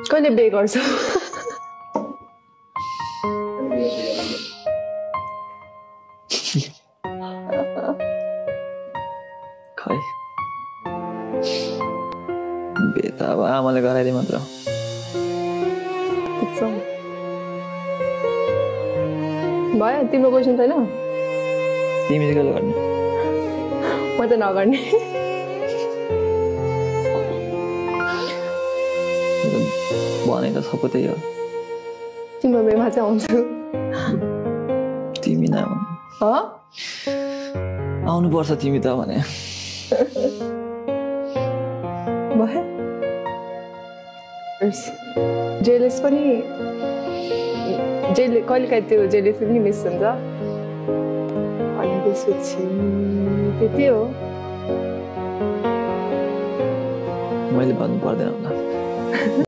कहिले बे गर्छौ खै बे त अब आमाले गराइदिए मात्र भयो तिम्रो क्वेसन छैन तिमी चाहिँ कहिले गर्ने म त नगर्ने भने त सबको त्यही हो तिम्रो बेमा चाहिँ आउँछु तिमी नआउनु आउनुपर्छ तिमी त भने भयो जेलेस पनि कहिले काहीँ त्यो जेलेस पनि मिस हुन्छ अनि त्यसपछि त्यति हो मैले भन्नु पर्दैन होला